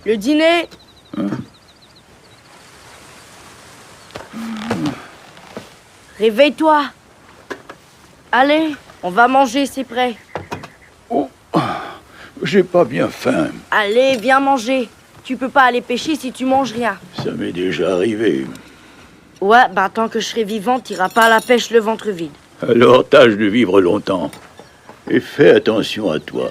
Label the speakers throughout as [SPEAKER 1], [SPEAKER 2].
[SPEAKER 1] Le dîner. Réveille-toi. Allez, on va manger, c'est prêt.
[SPEAKER 2] Oh, j'ai pas bien faim.
[SPEAKER 1] Allez, viens manger. Tu peux pas aller pêcher si tu manges rien.
[SPEAKER 2] Ça m'est déjà arrivé.
[SPEAKER 1] Ouais, bah tant que je serai vivant, t'iras pas à la pêche le ventre vide.
[SPEAKER 2] Alors tâche de vivre longtemps. Et fais attention à toi.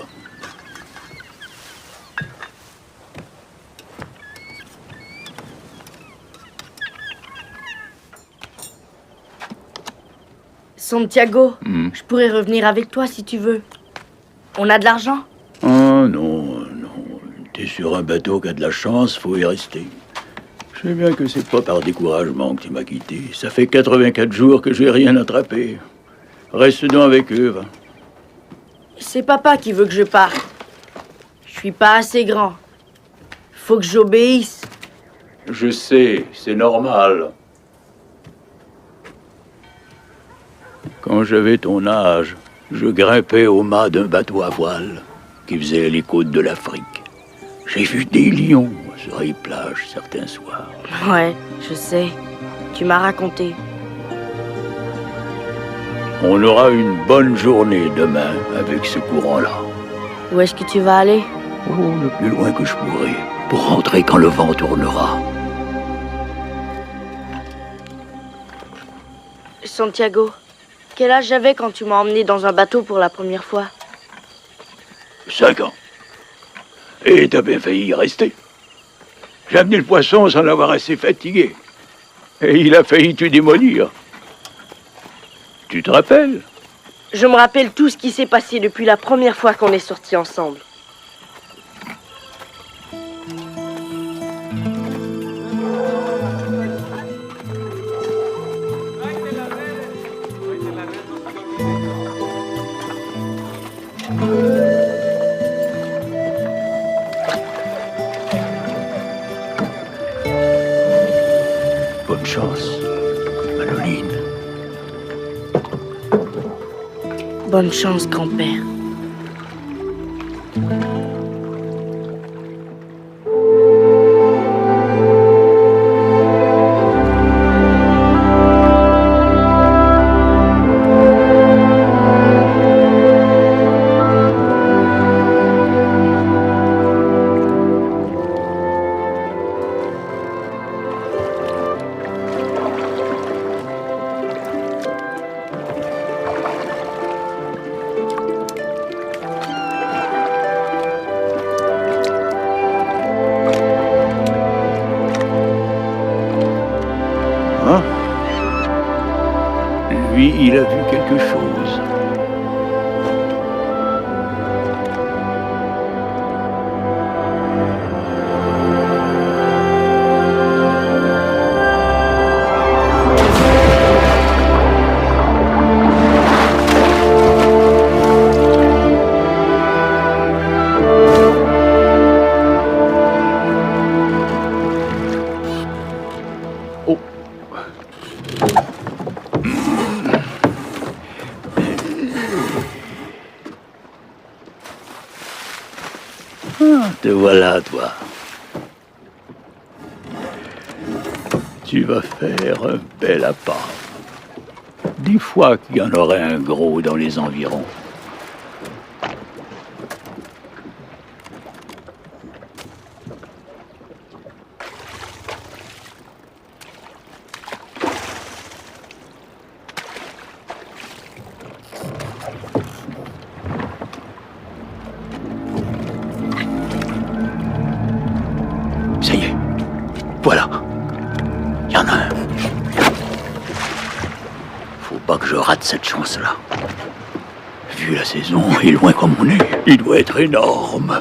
[SPEAKER 1] Santiago, je pourrais revenir avec toi si tu veux. On a de l'argent?
[SPEAKER 2] Oh non, non. T'es sur un bateau qui a de la chance, faut y rester. Je sais bien que c'est pas par découragement que tu m'as quitté. Ça fait 84 jours que j'ai rien attrapé. Reste donc avec eux, va.
[SPEAKER 1] C'est papa qui veut que je parte. Je suis pas assez grand. Faut que j'obéisse.
[SPEAKER 2] Je sais, c'est normal. Quand j'avais ton âge, je grimpais au mât d'un bateau à voile qui faisait les côtes de l'Afrique. J'ai vu des lions sur les plages certains soirs.
[SPEAKER 1] Ouais, je sais. Tu m'as raconté.
[SPEAKER 2] On aura une bonne journée demain avec ce courant-là.
[SPEAKER 1] Où est-ce que tu vas aller?
[SPEAKER 2] Oh, le plus loin que je pourrai, pour rentrer quand le vent tournera.
[SPEAKER 1] Santiago, quel âge j'avais quand tu m'as emmené dans un bateau pour la première fois?
[SPEAKER 2] 5 ans. Et t'as bien failli y rester. J'ai amené le poisson sans l'avoir assez fatigué. Et il a failli te démolir. Tu te rappelles?
[SPEAKER 1] Je me rappelle tout ce qui s'est passé depuis la première fois qu'on est sortis ensemble.
[SPEAKER 2] Bonne chance, Manoline.
[SPEAKER 1] Bonne chance, grand-père.
[SPEAKER 2] Lui, il a vu quelque chose. Oh. Ah, te voilà, toi. Tu vas faire un bel appât. 10 fois qu'il y en aurait un gros dans les environs. Ça y est, voilà. Il y en a un. Faut pas que je rate cette chance-là. Vu la saison et loin comme on est, il doit être énorme.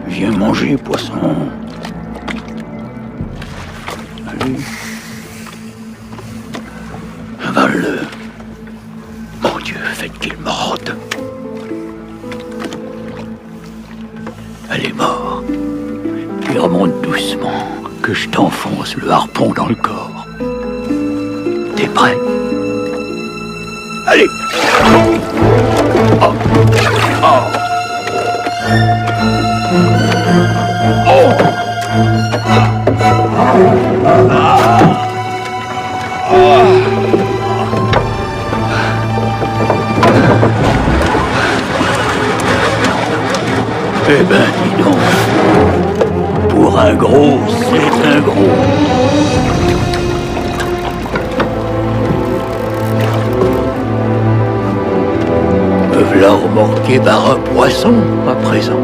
[SPEAKER 2] Viens manger, poisson. Allez. Avale-le. Mon Dieu, faites qu'il morde. Elle est morte. Puis remonte doucement, que je t'enfonce le harpon dans le corps. T'es prêt? Allez! Eh ben, dis donc. Pour un gros, c'est un gros. Me v'là remorqué par un poisson, à présent.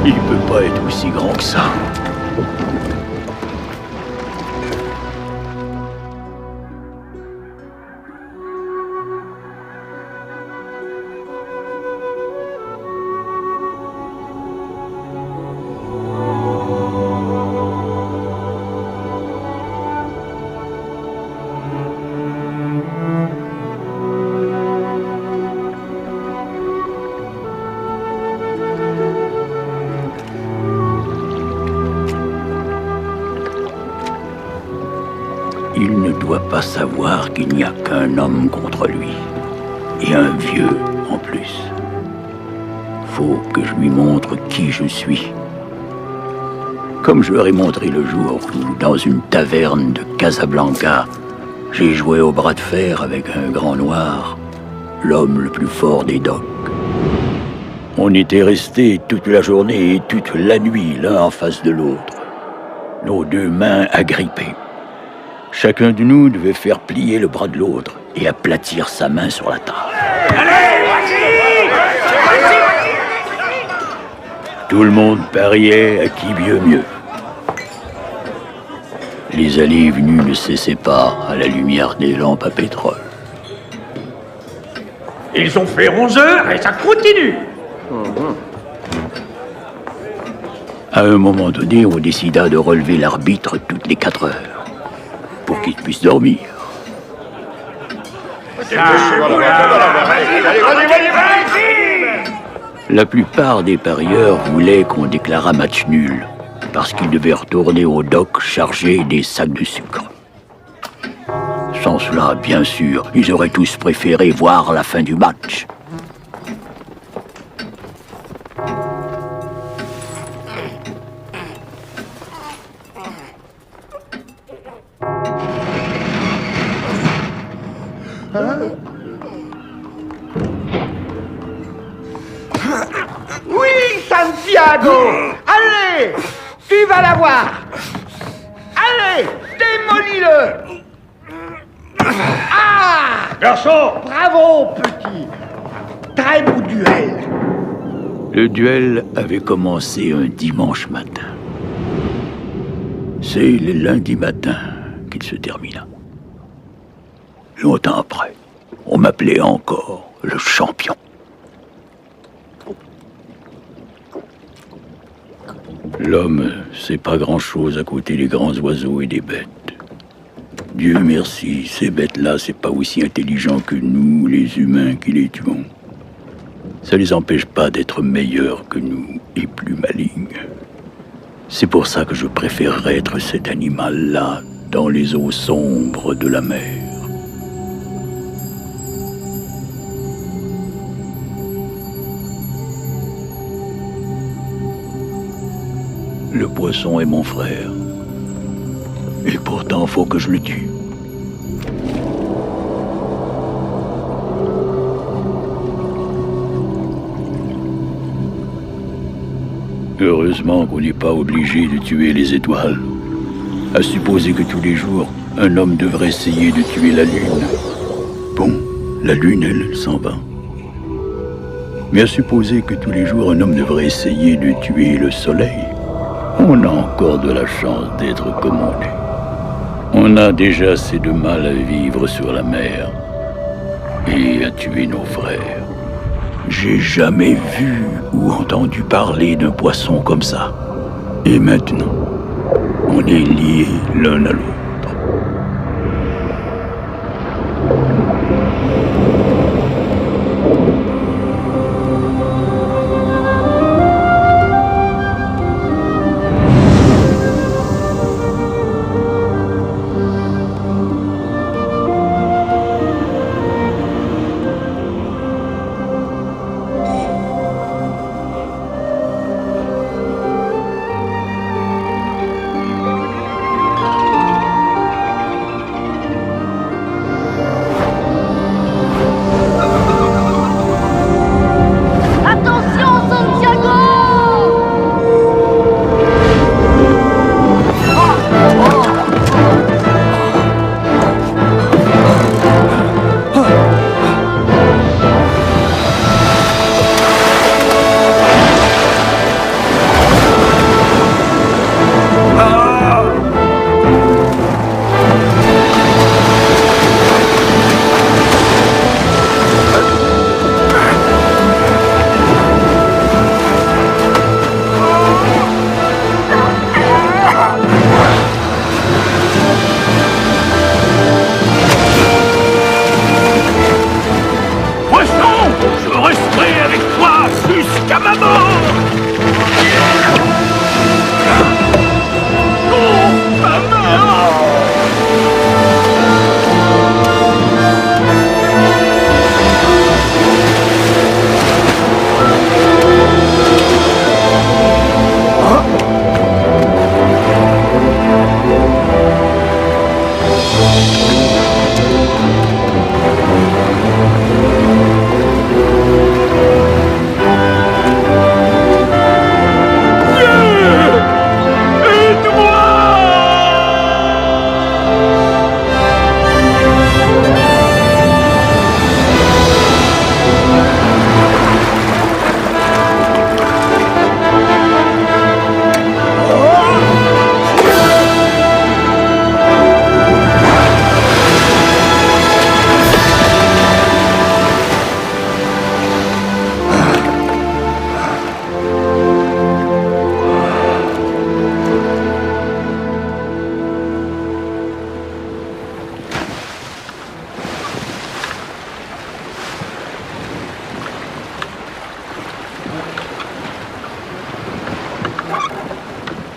[SPEAKER 2] Il peut pas être aussi grand que ça. Il ne doit pas savoir qu'il n'y a qu'un homme contre lui. Et un vieux en plus. Faut que je lui montre qui je suis. Comme je leur ai montré le jour où, dans une taverne de Casablanca, j'ai joué au bras de fer avec un grand noir, l'homme le plus fort des docks. On était restés toute la journée et toute la nuit l'un en face de l'autre, nos deux mains agrippées. Chacun de nous devait faire plier le bras de l'autre et aplatir sa main sur la table.
[SPEAKER 3] Allez, vas-y!
[SPEAKER 2] Tout le monde pariait à qui mieux. Les allées et venues ne cessaient pas à la lumière des lampes à pétrole.
[SPEAKER 3] Ils ont fait 11 heures et ça continue!
[SPEAKER 2] À un moment donné, on décida de relever l'arbitre toutes les 4 heures. Pour qu'il puisse dormir. La plupart des parieurs voulaient qu'on déclarât match nul, parce qu'ils devaient retourner au dock chargés des sacs de sucre. Sans cela, bien sûr, ils auraient tous préféré voir la fin du match.
[SPEAKER 3] Oui, ça me dingo! Allez! Tu vas l'avoir! Allez! Démolis-le! Ah!
[SPEAKER 2] Garçon!
[SPEAKER 3] Bravo, petit! Très beau duel!
[SPEAKER 2] Le duel avait commencé un dimanche matin. C'est le lundi matin qu'il se termina. Longtemps après, on m'appelait encore le champion. L'homme, c'est pas grand-chose à côté des grands oiseaux et des bêtes. Dieu merci, ces bêtes-là, c'est pas aussi intelligent que nous, les humains, qui les tuons. Ça les empêche pas d'être meilleurs que nous et plus malignes. C'est pour ça que je préférerais être cet animal-là dans les eaux sombres de la mer. Le poisson est mon frère. Et pourtant, faut que je le tue. Heureusement qu'on n'est pas obligé de tuer les étoiles. À supposer que tous les jours, un homme devrait essayer de tuer la lune. Bon, la lune, elle s'en va. Mais à supposer que tous les jours, un homme devrait essayer de tuer le soleil, on a encore de la chance d'être comme on est. On a déjà assez de mal à vivre sur la mer et à tuer nos frères. J'ai jamais vu ou entendu parler d'un poisson comme ça. Et maintenant, on est liés l'un à l'autre.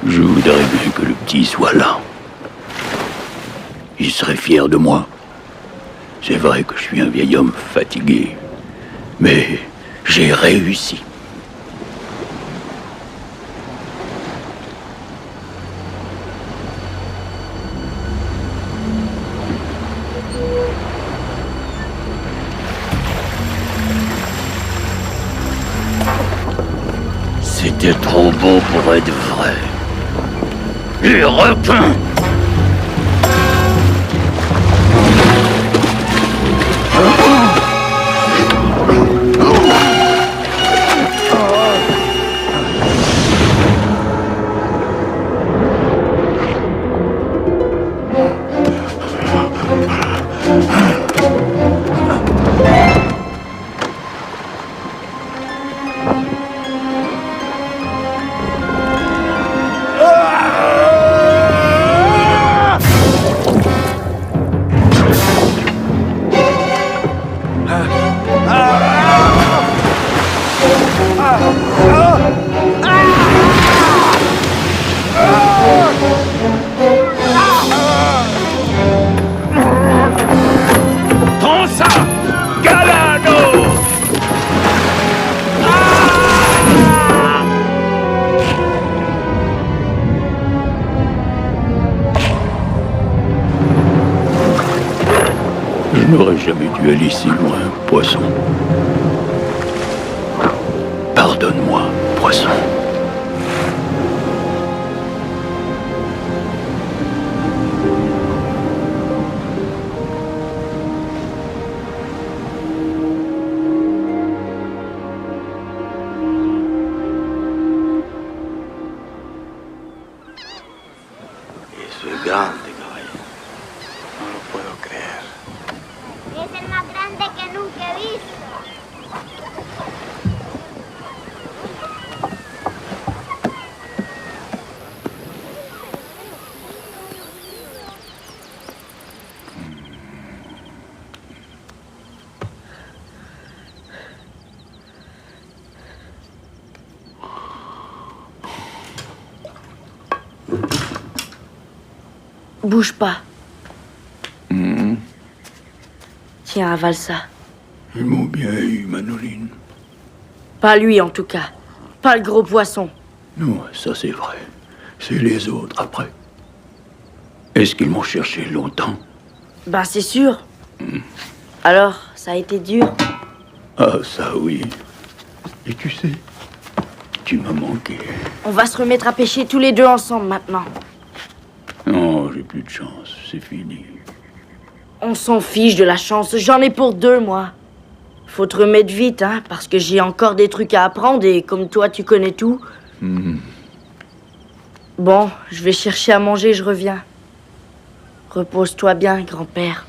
[SPEAKER 2] Je voudrais bien que le petit soit là. Il serait fier de moi. C'est vrai que je suis un vieil homme fatigué, mais j'ai réussi. C'était trop beau pour être vrai. Les requins!
[SPEAKER 4] Prends ça, Galano!
[SPEAKER 2] Je n'aurais jamais dû aller si loin, poisson. Pardonne-moi, poisson.
[SPEAKER 3] Eso es grande, caballero. No lo puedo creer.
[SPEAKER 5] Es el más grande que nunca he visto.
[SPEAKER 1] Bouge pas. Tiens, avale ça.
[SPEAKER 2] Ils m'ont bien eu, Manoline.
[SPEAKER 1] Pas lui, en tout cas. Pas le gros poisson.
[SPEAKER 2] Non, ça c'est vrai. C'est les autres après. Est-ce qu'ils m'ont cherché longtemps?
[SPEAKER 1] Ben, c'est sûr. Alors, ça a été dur.
[SPEAKER 2] Ah, ça oui. Et tu sais, tu m'as manqué.
[SPEAKER 1] On va se remettre à pêcher tous les deux ensemble maintenant.
[SPEAKER 2] Non, j'ai plus de chance, c'est fini.
[SPEAKER 1] On s'en fiche de la chance. J'en ai pour 2, moi. Faut te remettre vite, hein, parce que j'ai encore des trucs à apprendre et comme toi, tu connais tout. Bon, je vais chercher à manger, je reviens. Repose-toi bien, grand-père.